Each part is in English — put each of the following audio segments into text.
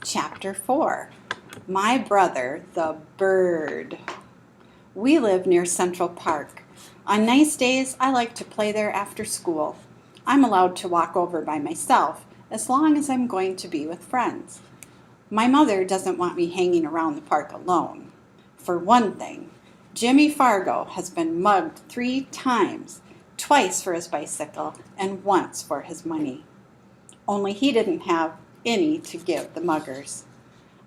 Chapter 4, My Brother the Bird. We live near Central Park. On nice days, I like to play there after school. I'm allowed to walk over by myself as long as I'm going to be with friends. My mother doesn't want me hanging around the park alone. For one thing, Jimmy Fargo has been mugged 3 times, twice for his bicycle and once for his money. Only he didn't have any to give the muggers.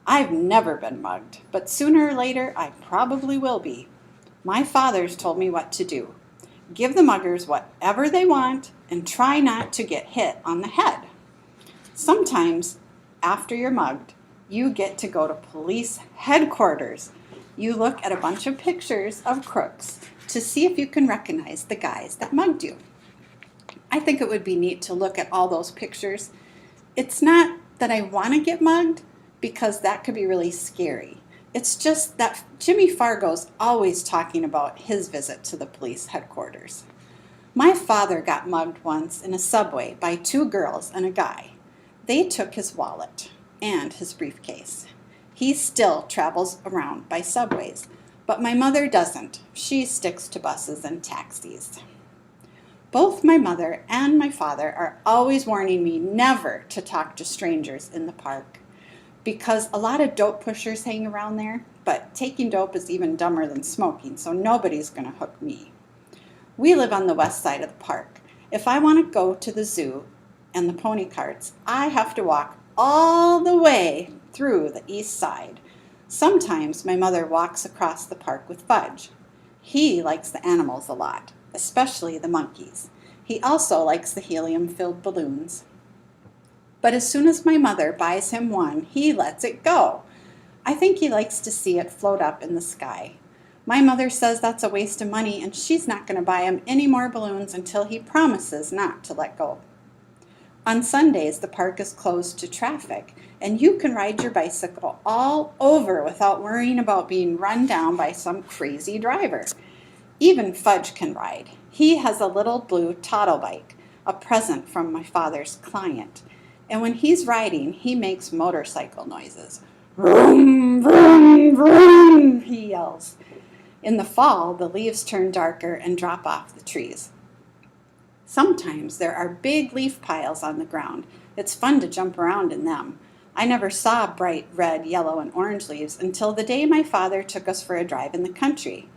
I've never been mugged, but sooner or later I probably will be. My father's told me what to do. Give the muggers whatever they want and try not to get hit on the head. Sometimes, after you're mugged, you get to go to police headquarters. You look at a bunch of pictures of crooks to see if you can recognize the guys that mugged you. I think it would be neat to look at all those pictures. It's not that I want to get mugged, because that could be really scary. It's just that Jimmy Fargo's always talking about his visit to the police headquarters. My father got mugged once in a subway by 2 girls and a guy. They took his wallet and his briefcase. He still travels around by subways, but my mother doesn't. She sticks to buses and taxis. Both my mother and my father are always warning me never to talk to strangers in the park, because a lot of dope pushers hang around there, but taking dope is even dumber than smoking, so nobody's going to hook me. We live on the west side of the park. If I want to go to the zoo and the pony carts, I have to walk all the way through the east side. Sometimes my mother walks across the park with Fudge. He likes the animals a lot, especially the monkeys. He also likes the helium-filled balloons. But as soon as my mother buys him one, he lets it go. I think he likes to see it float up in the sky. My mother says that's a waste of money and she's not going to buy him any more balloons until he promises not to let go. On Sundays, the park is closed to traffic, and you can ride your bicycle all over without worrying about being run down by some crazy driver. Even Fudge can ride. He has a little blue toddle bike, a present from my father's client. And when he's riding, he makes motorcycle noises. Vroom, vroom, vroom, he yells. In the fall, the leaves turn darker and drop off the trees. Sometimes there are big leaf piles on the ground. It's fun to jump around in them. I never saw bright red, yellow, and orange leaves until the day my father took us for a drive in the country.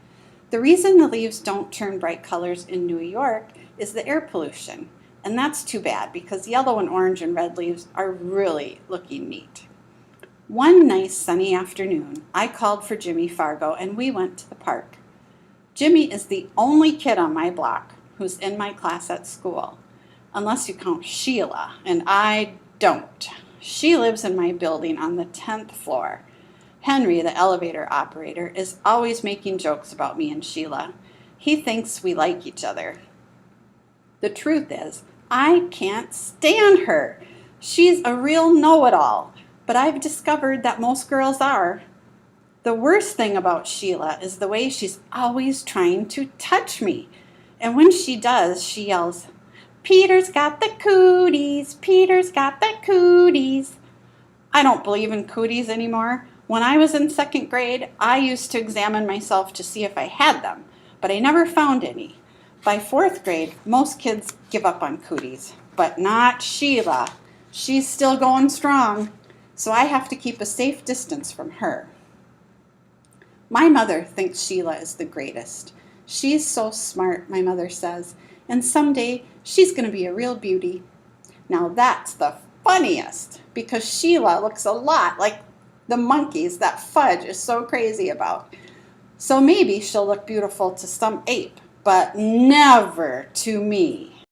The reason the leaves don't turn bright colors in New York is the air pollution. And that's too bad, because yellow and orange and red leaves are really looking neat. One nice sunny afternoon, I called for Jimmy Fargo and we went to the park. Jimmy is the only kid on my block who's in my class at school, unless you count Sheila, and I don't. She lives in my building on the 10th floor. Henry, the elevator operator, is always making jokes about me and Sheila. He thinks we like each other. The truth is, I can't stand her. She's a real know-it-all, but I've discovered that most girls are. The worst thing about Sheila is the way she's always trying to touch me. And when she does, she yells, "Peter's got the cooties, Peter's got the cooties." I don't believe in cooties anymore. When I was in 2nd grade, I used to examine myself to see if I had them, but I never found any. By 4th grade, most kids give up on cooties, but not Sheila. She's still going strong, so I have to keep a safe distance from her. My mother thinks Sheila is the greatest. She's so smart, my mother says, and someday she's going to be a real beauty. Now that's the funniest, because Sheila looks a lot like the monkeys that Fudge is so crazy about. So maybe she'll look beautiful to some ape, but never to me.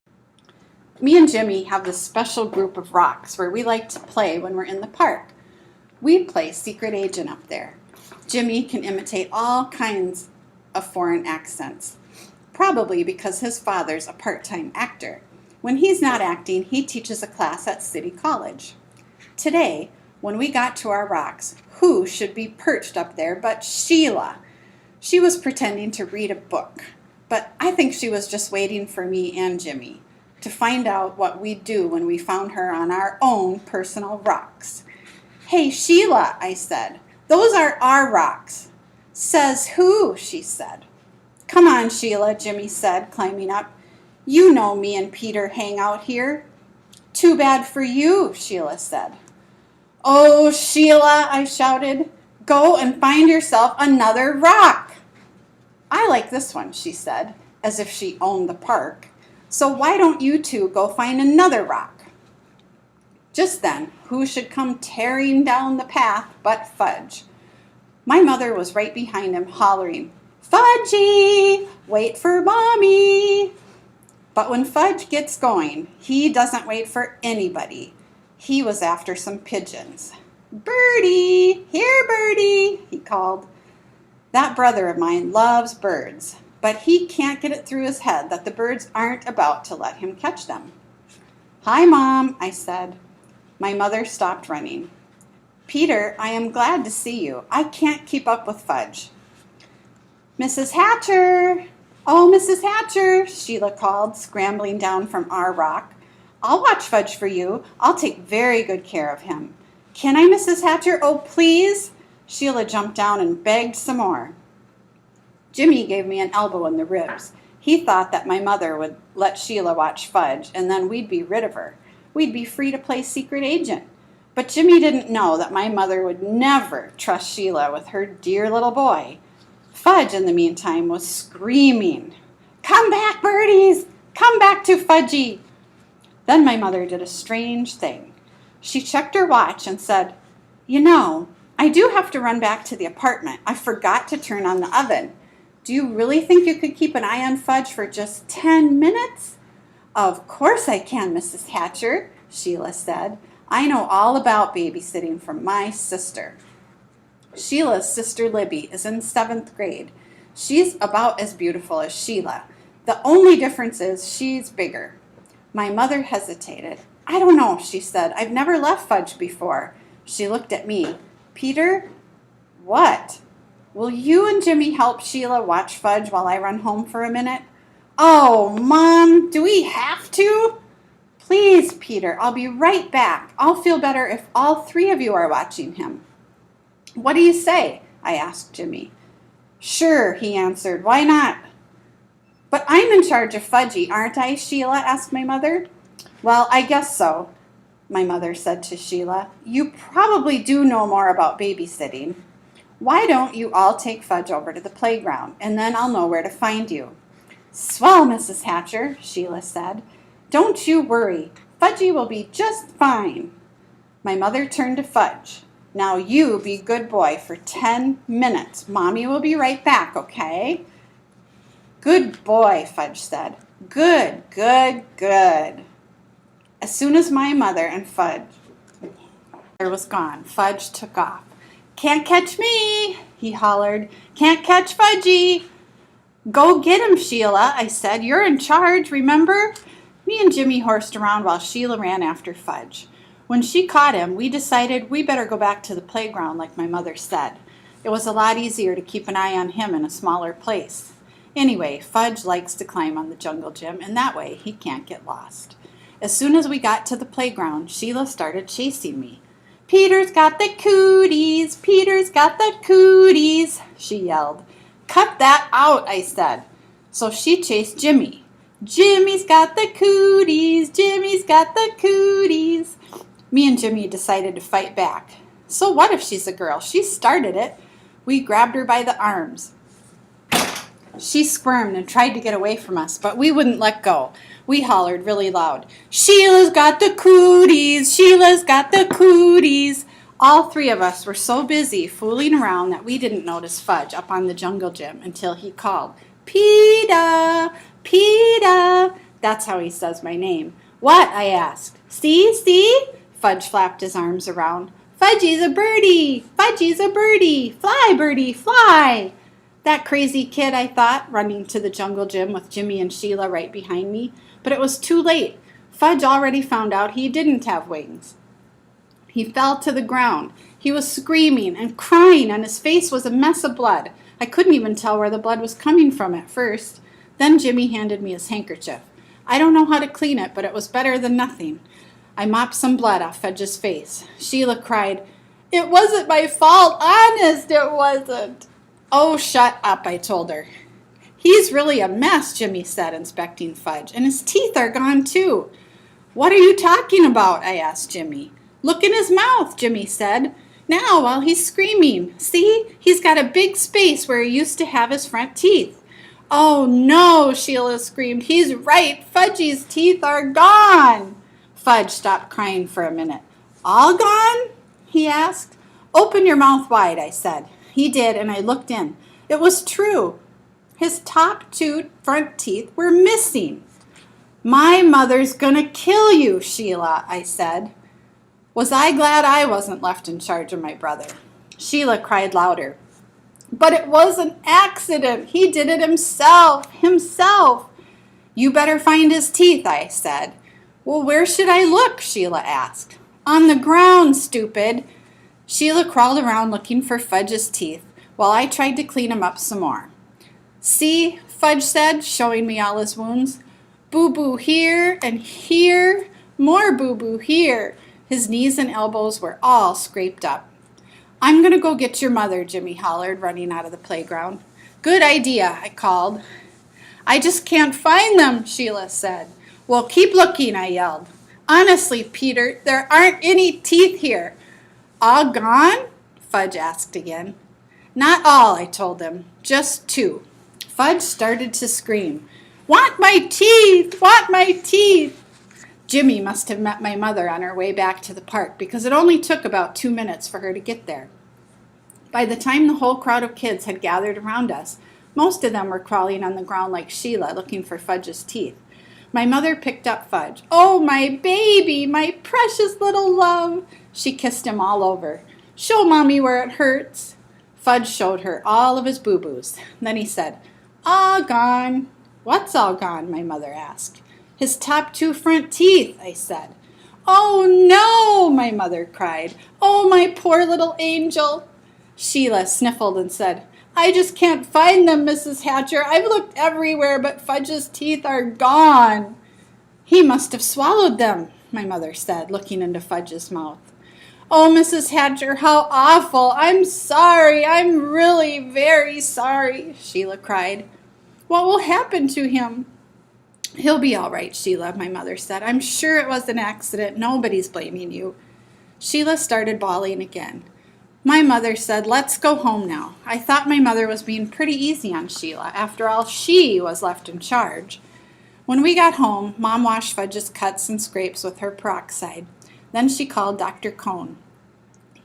Me and Jimmy have this special group of rocks where we like to play when we're in the park. We play secret agent up there. Jimmy can imitate all kinds of foreign accents, probably because his father's a part-time actor. When he's not acting, he teaches a class at City College. Today, when we got to our rocks, who should be perched up there but Sheila? She was pretending to read a book, but I think she was just waiting for me and Jimmy to find out what we'd do when we found her on our own personal rocks. Hey, Sheila, I said, those are our rocks. Says who? She said. Come on, Sheila, Jimmy said, climbing up. You know me and Peter hang out here. Too bad for you, Sheila said. Oh, Sheila, I shouted, go and find yourself another rock. I like this one, she said, as if she owned the park. So why don't you two go find another rock? Just then, who should come tearing down the path but Fudge. My mother was right behind him, hollering, Fudgy, wait for Mommy. But when Fudge gets going, he doesn't wait for anybody. He was after some pigeons. Birdie, here, Birdie, he called. That brother of mine loves birds, but he can't get it through his head that the birds aren't about to let him catch them. Hi, Mom, I said. My mother stopped running. Peter, I am glad to see you. I can't keep up with Fudge. Mrs. Hatcher! Oh, Mrs. Hatcher, Sheila called, scrambling down from our rock. I'll watch Fudge for you. I'll take very good care of him. Can I, Mrs. Hatcher? Oh, please. Sheila jumped down and begged some more. Jimmy gave me an elbow in the ribs. He thought that my mother would let Sheila watch Fudge, and then we'd be rid of her. We'd be free to play secret agent. But Jimmy didn't know that my mother would never trust Sheila with her dear little boy. Fudge, in the meantime, was screaming, Come back, birdies! Come back to Fudgy! Then my mother did a strange thing. She checked her watch and said, You know, I do have to run back to the apartment. I forgot to turn on the oven. Do you really think you could keep an eye on Fudge for just 10 minutes? Of course I can, Mrs. Hatcher, Sheila said. I know all about babysitting from my sister. Sheila's sister Libby is in 7th grade. She's about as beautiful as Sheila. The only difference is she's bigger. My mother hesitated. I don't know, she said. I've never left Fudge before. She looked at me. Peter? What? Will you and Jimmy help Sheila watch Fudge while I run home for a minute? Oh, Mom, do we have to? Please, Peter, I'll be right back. I'll feel better if all 3 of you are watching him. What do you say? I asked Jimmy. Sure, he answered. Why not? But I'm in charge of Fudgy, aren't I, Sheila? Asked my mother. Well, I guess so, my mother said to Sheila. You probably do know more about babysitting. Why don't you all take Fudge over to the playground, and then I'll know where to find you. Swell, Mrs. Hatcher, Sheila said. Don't you worry. Fudgy will be just fine. My mother turned to Fudge. Now you be good boy for 10 minutes. Mommy will be right back, okay? Good boy, Fudge said. Good, good, good. As soon as my mother and Fudge was gone, Fudge took off. Can't catch me, he hollered. Can't catch Fudgy. Go get him, Sheila, I said. You're in charge, remember? Me and Jimmy horsed around while Sheila ran after Fudge. When she caught him, we decided we better go back to the playground like my mother said. It was a lot easier to keep an eye on him in a smaller place. Anyway, Fudge likes to climb on the jungle gym, and that way he can't get lost. As soon as we got to the playground, Sheila started chasing me. Peter's got the cooties, Peter's got the cooties, she yelled. Cut that out, I said. So she chased Jimmy. Jimmy's got the cooties, Jimmy's got the cooties. Me and Jimmy decided to fight back. So what if she's a girl? She started it. We grabbed her by the arms. She squirmed and tried to get away from us, but we wouldn't let go. We hollered really loud, Sheila's got the cooties, Sheila's got the cooties. All 3 of us were so busy fooling around that we didn't notice Fudge up on the jungle gym until he called, Peter, Peter. That's how he says my name. What? I asked. See? Fudge flapped his arms around. Fudgy's a birdie, Fudgy's a birdie, fly, birdie, fly. That crazy kid, I thought, running to the jungle gym with Jimmy and Sheila right behind me. But it was too late. Fudge already found out he didn't have wings. He fell to the ground. He was screaming and crying, and his face was a mess of blood. I couldn't even tell where the blood was coming from at first. Then Jimmy handed me his handkerchief. I don't know how to clean it, but it was better than nothing. I mopped some blood off Fudge's face. Sheila cried, It wasn't my fault. Honest, it wasn't. Oh, shut up, I told her. He's really a mess, Jimmy said, inspecting Fudge, and his teeth are gone too. What are you talking about? I asked Jimmy. Look in his mouth, Jimmy said. Now, while he's screaming. See, he's got a big space where he used to have his front teeth. Oh no, Sheila screamed. He's right. Fudgy's teeth are gone. Fudge stopped crying for a minute. All gone? He asked. Open your mouth wide, I said. He did, and I looked in. It was true. His top two front teeth were missing. My mother's gonna kill you, Sheila, I said. Was I glad I wasn't left in charge of my brother? Sheila cried louder. But it was an accident. He did it himself. You better find his teeth, I said. Well, where should I look? Sheila asked. On the ground, stupid. Sheila crawled around looking for Fudge's teeth while I tried to clean him up some more. See, Fudge said, showing me all his wounds. Boo-boo here and here, more boo-boo here. His knees and elbows were all scraped up. I'm going to go get your mother, Jimmy hollered, running out of the playground. Good idea, I called. I just can't find them, Sheila said. Well, keep looking, I yelled. Honestly, Peter, there aren't any teeth here. All gone? Fudge asked again. Not all, I told him, just two. Fudge started to scream. Want my teeth! Want my teeth! Jimmy must have met my mother on her way back to the park because it only took about 2 minutes for her to get there. By the time the whole crowd of kids had gathered around us, most of them were crawling on the ground like Sheila, looking for Fudge's teeth. My mother picked up Fudge. Oh, my baby, my precious little love. She kissed him all over. Show Mommy where it hurts. Fudge showed her all of his boo-boos. Then he said, all gone. What's all gone? My mother asked. His top two front teeth, I said. Oh, no, my mother cried. Oh, my poor little angel. Sheila sniffled and said, I just can't find them, Mrs. Hatcher. I've looked everywhere, but Fudge's teeth are gone. He must have swallowed them, my mother said, looking into Fudge's mouth. Oh, Mrs. Hatcher, how awful. I'm sorry. I'm really very sorry, Sheila cried. What will happen to him? He'll be all right, Sheila, my mother said. I'm sure it was an accident. Nobody's blaming you. Sheila started bawling again. My mother said, let's go home now. I thought my mother was being pretty easy on Sheila. After all, she was left in charge. When we got home, Mom washed Fudge's cuts and scrapes with her peroxide. Then she called Dr. Cohn.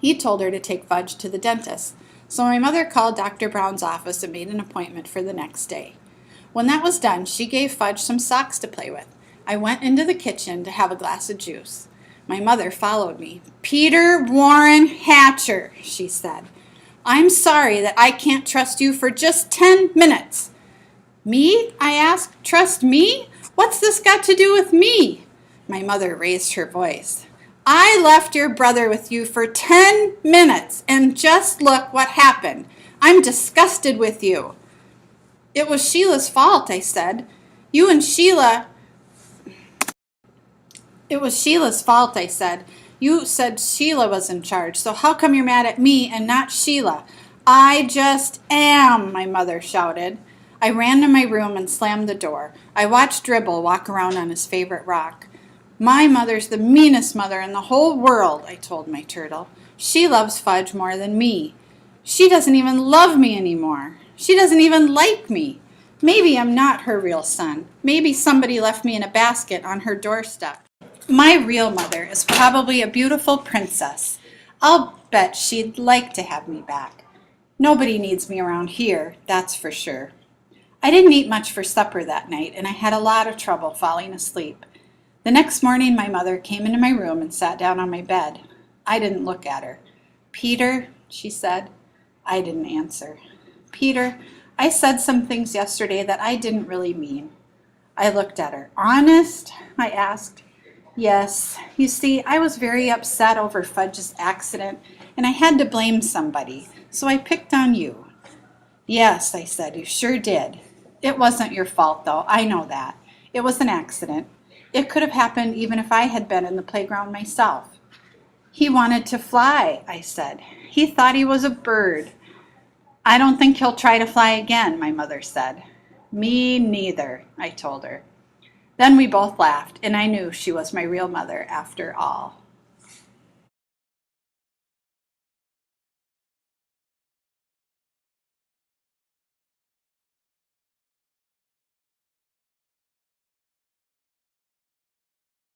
He told her to take Fudge to the dentist. So my mother called Dr. Brown's office and made an appointment for the next day. When that was done, she gave Fudge some socks to play with. I went into the kitchen to have a glass of juice. My mother followed me. Peter Warren Hatcher, she said. I'm sorry that I can't trust you for just 10 minutes. Me? I asked. Trust me? What's this got to do with me? My mother raised her voice. I left your brother with you for 10 minutes, and just look what happened. I'm disgusted with you. It was Sheila's fault, I said. It was Sheila's fault, I said. You said Sheila was in charge, so how come you're mad at me and not Sheila? I just am, my mother shouted. I ran to my room and slammed the door. I watched Dribble walk around on his favorite rock. My mother's the meanest mother in the whole world, I told my turtle. She loves Fudge more than me. She doesn't even love me anymore. She doesn't even like me. Maybe I'm not her real son. Maybe somebody left me in a basket on her doorstep. My real mother is probably a beautiful princess. I'll bet she'd like to have me back. Nobody needs me around here, that's for sure. I didn't eat much for supper that night, and I had a lot of trouble falling asleep. The next morning, my mother came into my room and sat down on my bed. I didn't look at her. Peter, she said. I didn't answer. Peter, I said some things yesterday that I didn't really mean. I looked at her. Honest? I asked. Yes. You see, I was very upset over Fudge's accident, and I had to blame somebody, so I picked on you. Yes, I said, you sure did. It wasn't your fault, though. I know that. It was an accident. It could have happened even if I had been in the playground myself. He wanted to fly, I said. He thought he was a bird. I don't think he'll try to fly again, my mother said. Me neither, I told her. Then we both laughed, and I knew she was my real mother after all.